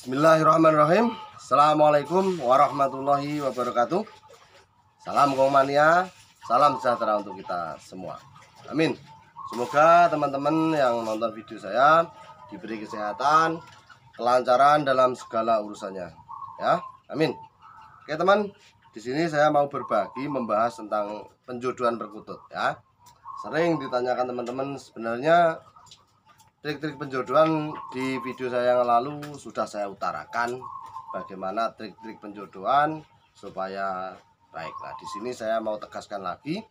Bismillahirrahmanirrahim. Assalamualaikum warahmatullahi wabarakatuh. Salam Gomania, salam sejahtera untuk kita semua. Amin. Semoga teman-teman yang nonton video saya diberi kesehatan, kelancaran dalam segala urusannya. Ya, amin. Oke teman, di sini saya mau berbagi membahas tentang penjodohan perkutut. Ya, sering ditanyakan teman-teman, sebenarnya trik-trik penjodohan di video saya yang lalu sudah saya utarakan bagaimana trik-trik penjodohan supaya baik. Nah, di sini saya mau tegaskan lagi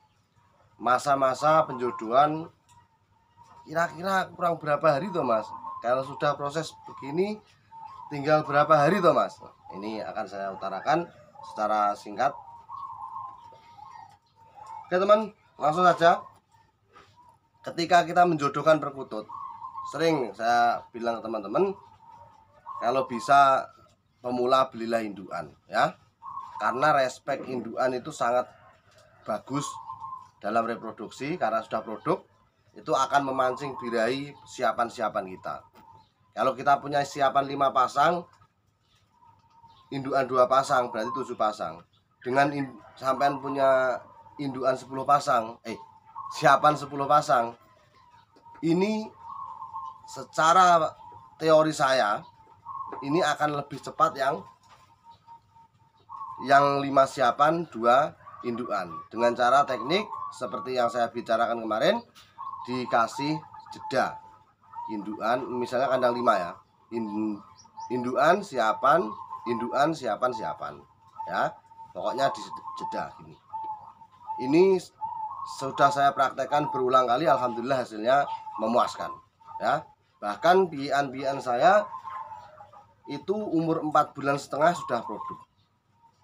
masa-masa penjodohan kira-kira kurang berapa hari toh Mas? Kalau sudah proses begini tinggal berapa hari toh Mas? Ini akan saya utarakan secara singkat. Oke teman, langsung saja. Ketika kita menjodohkan perkutut, sering saya bilang ke teman-teman, kalau bisa pemula belilah indukan ya, karena respek indukan itu sangat bagus dalam reproduksi, karena sudah produk itu akan memancing birahi siapan-siapan kita. Kalau kita punya siapan 5 pasang, indukan 2 pasang, berarti 7 pasang. Dengan sampean punya indukan 10 pasang, siapan 10 pasang, ini secara teori saya ini akan lebih cepat yang 5 siapan 2 indukan, dengan cara teknik seperti yang saya bicarakan kemarin, dikasih jeda indukan, misalnya kandang 5 ya, indukan siapan ya, pokoknya di jeda gini. Ini sudah saya praktekkan berulang kali, alhamdulillah hasilnya memuaskan ya. Bahkan bian-bian saya itu umur 4 bulan setengah sudah produk.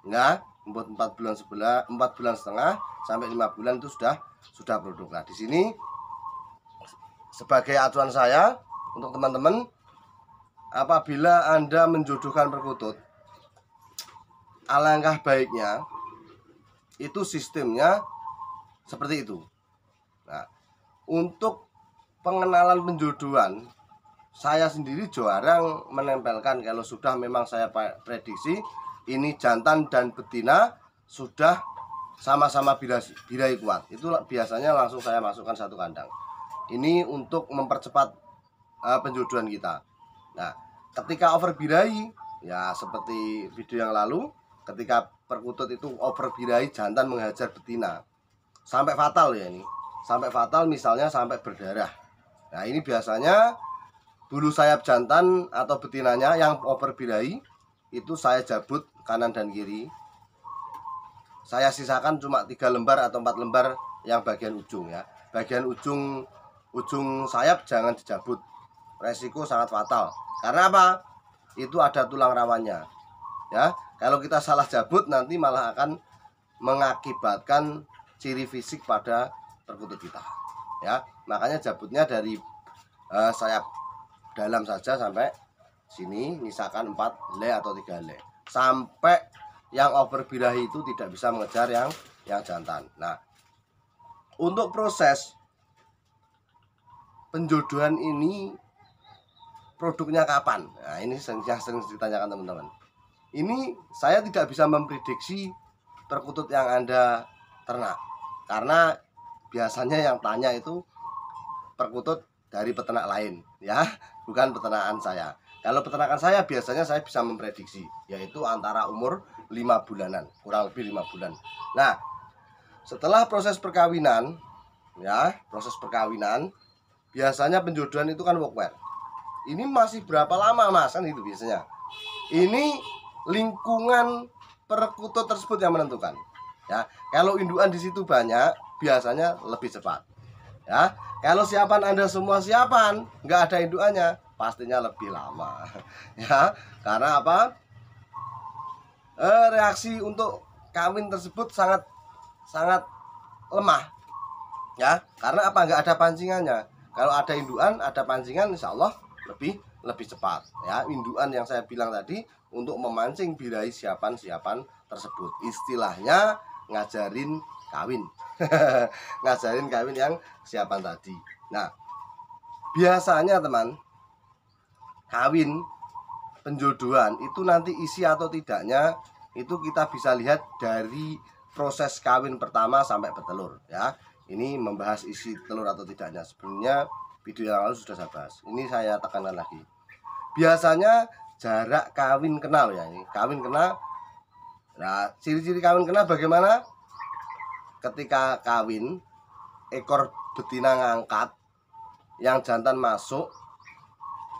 Enggak, umur 4 bulan setengah sampai 5 bulan itu sudah produk. Nah, di sini sebagai acuan saya untuk teman-teman, apabila Anda menjodohkan perkutut, alangkah baiknya itu sistemnya seperti itu. Nah, untuk pengenalan penjodohan, saya sendiri jarang menempelkan. Kalau sudah memang saya prediksi ini jantan dan betina sudah sama-sama birahi kuat, itu biasanya langsung saya masukkan satu kandang. Ini untuk mempercepat penjodohan kita. Nah, ketika over birahi, ya seperti video yang lalu, ketika perkutut itu over birahi, jantan menghajar betina sampai fatal ya, ini sampai fatal, misalnya sampai berdarah. Nah, ini biasanya bulu sayap jantan atau betinanya yang over birahi itu saya jabut kanan dan kiri. Saya sisakan cuma 3 lembar atau 4 lembar yang bagian ujung ya. Bagian ujung sayap jangan dijabut. Resiko sangat fatal. Karena apa? Itu ada tulang rawannya. Ya, kalau kita salah jabut nanti malah akan mengakibatkan ciri fisik pada perkutut kita. Ya, makanya jabutnya dari sayap dalam saja sampai sini, misalkan 4 le atau 3 le, sampai yang over birahi itu tidak bisa mengejar yang jantan. Nah, untuk proses penjodohan ini produknya kapan? Nah, ini yang sering ditanyakan teman-teman. Ini saya tidak bisa memprediksi perkutut yang Anda ternak, karena biasanya yang tanya itu perkutut dari peternak lain ya, bukan peternakan saya. Kalau peternakan saya biasanya saya bisa memprediksi, yaitu antara umur 5 bulanan, kurang lebih 5 bulan. Nah, setelah proses perkawinan ya, biasanya penjodohan itu kan workwear. Ini masih berapa lama Mas, kan itu biasanya. Ini lingkungan perkutut tersebut yang menentukan ya. Kalau indukan di situ banyak, biasanya lebih cepat ya. Kalau siapan Anda semua siapan, nggak ada indukannya, pastinya lebih lama ya. Karena apa? Reaksi untuk kawin tersebut sangat lemah ya. Karena apa? Nggak ada pancingannya. Kalau ada indukan, ada pancingan, insya Allah lebih cepat ya. Indukan yang saya bilang tadi untuk memancing birahi siapan-siapan tersebut, istilahnya ngajarin kawin. Ngajarin kawin yang siapan tadi. Nah, biasanya teman, kawin penjodohan itu nanti isi atau tidaknya itu kita bisa lihat dari proses kawin pertama sampai bertelur ya. Ini membahas isi telur atau tidaknya. Sebenarnya video yang lalu sudah saya bahas. Ini saya tekankan lagi. Biasanya jarak kawin kenal ya, ini kawin kenal. Nah, ciri-ciri kawin kenal bagaimana? Ketika kawin, ekor betina ngangkat, yang jantan masuk.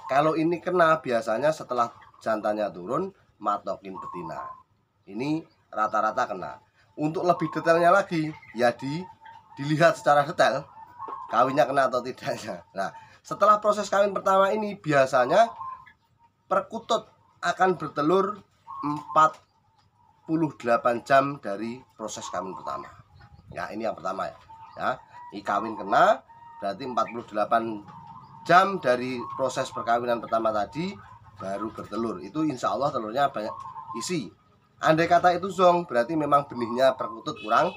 Kalau ini kena biasanya setelah jantannya turun, matokin betina. Ini rata-rata kena. Untuk lebih detailnya lagi, ya dilihat secara detail kawinnya kena atau tidaknya. Nah, setelah proses kawin pertama ini biasanya perkutut akan bertelur 48 jam dari proses kawin pertama. Ya, ini yang pertama ya. Ya, ini kawin kena berarti 48 jam dari proses perkawinan pertama tadi baru bertelur. Itu insya Allah telurnya banyak isi. Andai kata itu zong, berarti memang benihnya perkutut kurang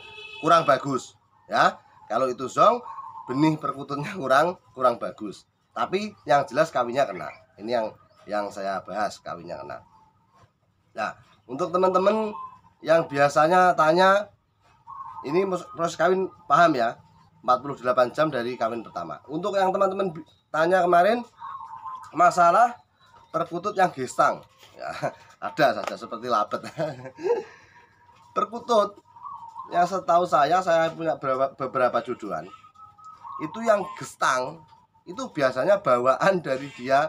bagus. Ya, kalau itu zong, benih perkututnya kurang bagus. Tapi yang jelas kawinnya kena. Ini yang saya bahas, kawinnya kena. Nah, untuk teman-teman yang biasanya tanya, ini proses kawin paham ya, 48 jam dari kawin pertama. Untuk yang teman-teman tanya kemarin masalah perkutut yang gestang, ya, ada saja seperti labet. Perkutut yang setahu saya punya beberapa jodohan. Itu yang gestang itu biasanya bawaan dari dia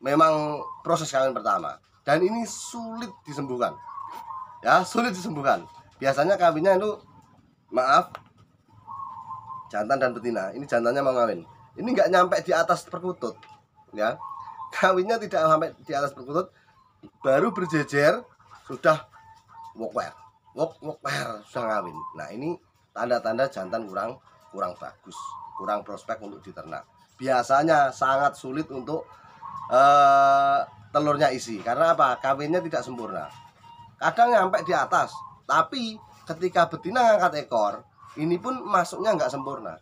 memang proses kawin pertama. Dan ini sulit disembuhkan. Ya, sulit disembuhkan. Biasanya kawinnya itu maaf, jantan dan betina. Ini jantannya mau kawin. Ini nggak nyampe di atas perkutut, ya. Kawinnya tidak sampai di atas perkutut, baru berjejer sudah wokwer sudah kawin. Nah, ini tanda-tanda jantan kurang bagus, kurang prospek untuk diternak. Biasanya sangat sulit untuk telurnya isi. Karena apa? Kawinnya tidak sempurna. Kadang nyampe di atas, tapi ketika betina ngangkat ekor, ini pun masuknya nggak sempurna.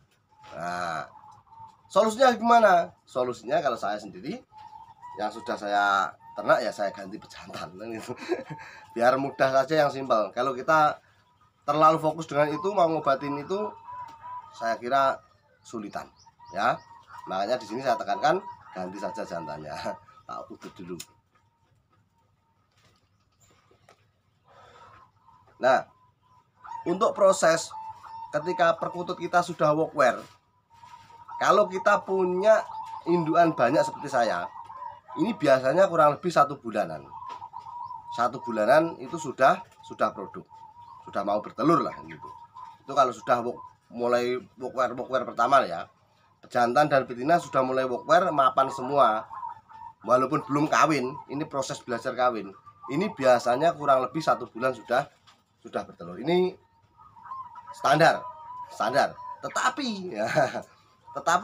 Nah, solusinya gimana? Solusinya kalau saya sendiri yang sudah saya ternak ya saya ganti pejantan gitu. Biar mudah saja, yang simpel. Kalau kita terlalu fokus dengan itu, mau ngobatin itu, saya kira sulitan ya. Makanya di sini saya tekankan ganti saja jantannya. Tak udut dulu. Nah, untuk proses ketika perkutut kita sudah wokwer, kalau kita punya indukan banyak seperti saya, ini biasanya kurang lebih 1 bulanan. 1 bulanan itu sudah produk, sudah mau bertelur lah gitu. Itu kalau sudah mulai wokwer pertama ya, jantan dan betina sudah mulai wokwer, mapan semua, walaupun belum kawin. Ini proses belajar kawin. Ini biasanya kurang lebih 1 bulan sudah bertelur. Ini standar. Tetapi ya,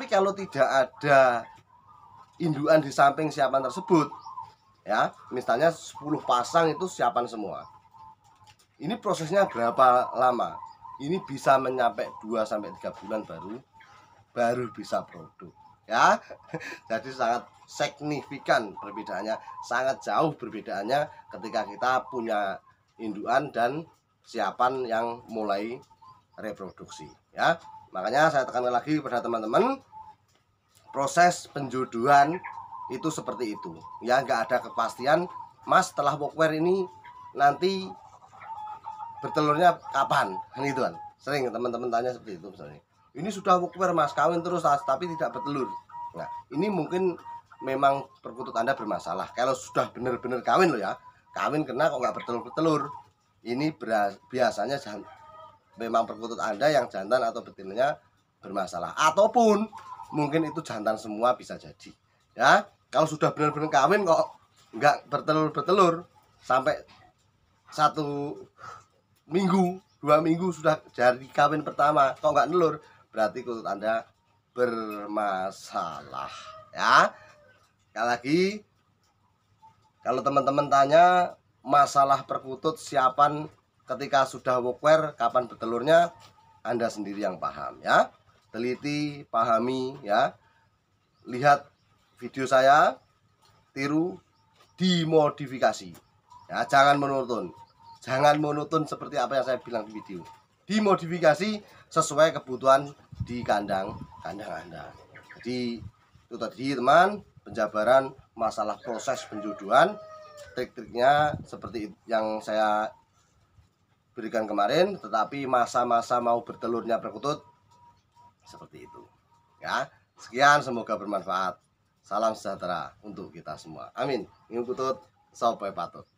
kalau tidak ada indukan di samping siapan tersebut, ya, misalnya 10 pasang itu siapan semua. Ini prosesnya berapa lama? Ini bisa mencapai 2-3 bulan baru bisa produk, ya. Jadi sangat signifikan perbedaannya, sangat jauh perbedaannya ketika kita punya indukan dan siapan yang mulai reproduksi, ya. Makanya saya tekankan lagi kepada teman-teman, proses penjodohan itu seperti itu ya, nggak ada kepastian mas setelah wokwer ini nanti bertelurnya kapan, gitu kan. Sering teman-teman tanya seperti itu. Misalnya ini sudah wokwer mas, kawin terus tapi tidak bertelur. Nah, ini mungkin memang perkutut Anda bermasalah. Kalau sudah benar-benar kawin loh ya, kawin kena kok nggak bertelur, ini biasanya memang perkutut Anda yang jantan atau betinanya bermasalah, ataupun mungkin itu jantan semua, bisa jadi ya. Kalau sudah benar-benar kawin kok nggak bertelur sampai 1 minggu 2 minggu sudah dari kawin pertama kok nggak telur, berarti kutut Anda bermasalah ya. Sekali lagi, kalau teman-teman tanya masalah perkutut siapan ketika sudah wokwer kapan bertelurnya, Anda sendiri yang paham ya. Teliti, pahami ya. Lihat video saya, tiru, dimodifikasi. Ya, jangan monoton seperti apa yang saya bilang di video. Dimodifikasi sesuai kebutuhan di kandang Anda. Jadi itu tadi teman, penjabaran masalah proses penjodohan, trik-triknya seperti yang saya berikan kemarin, tetapi masa-masa mau bertelurnya perkutut seperti itu. Ya, sekian, semoga bermanfaat. Salam sejahtera untuk kita semua. Amin. Ingin kutut, sopai patut.